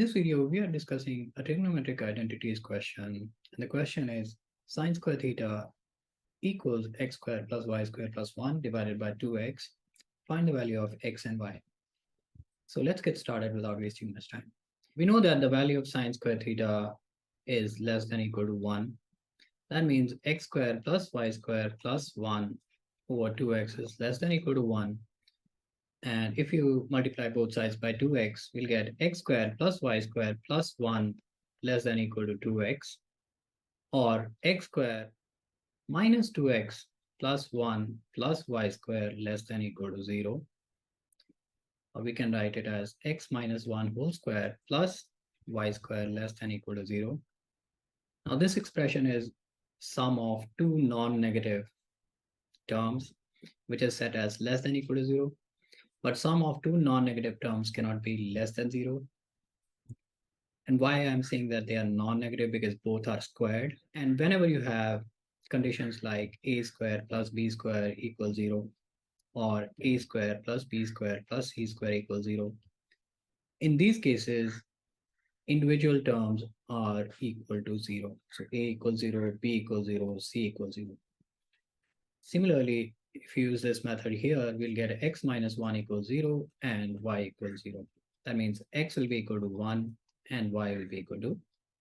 this video, we are discussing a trigonometric identities question. And the question is sine square theta equals x squared plus y squared plus 1 divided by 2x. Find the value of x and y. So let's get started without wasting much time. We know that the value of sine square theta is less than or equal to 1. That means x squared plus y squared plus 1 over 2x is less than or equal to 1. And if you multiply both sides by 2x, we'll get x squared plus y squared plus 1 less than or equal to 2x, or x squared minus 2x plus 1 plus y squared less than or equal to 0. Or we can write it as x minus 1 whole square plus y squared less than or equal to 0. Now this expression is sum of two non-negative terms, which is set as less than or equal to 0. But sum of two non-negative terms cannot be less than 0. And why I'm saying that they are non-negative, because both are squared. And whenever you have conditions like a squared plus b squared equals 0, or a squared plus b squared plus c squared equals 0, in these cases, individual terms are equal to 0. So a equals 0, b equals 0, c equals 0. Similarly, if you use this method here, we'll get x minus 1 equals 0 and y equals 0. That means x will be equal to 1 and y will be equal to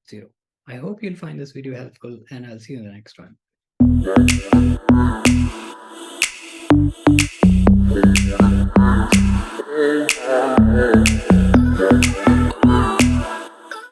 0. I hope you'll find this video helpful, and I'll see you in the next one.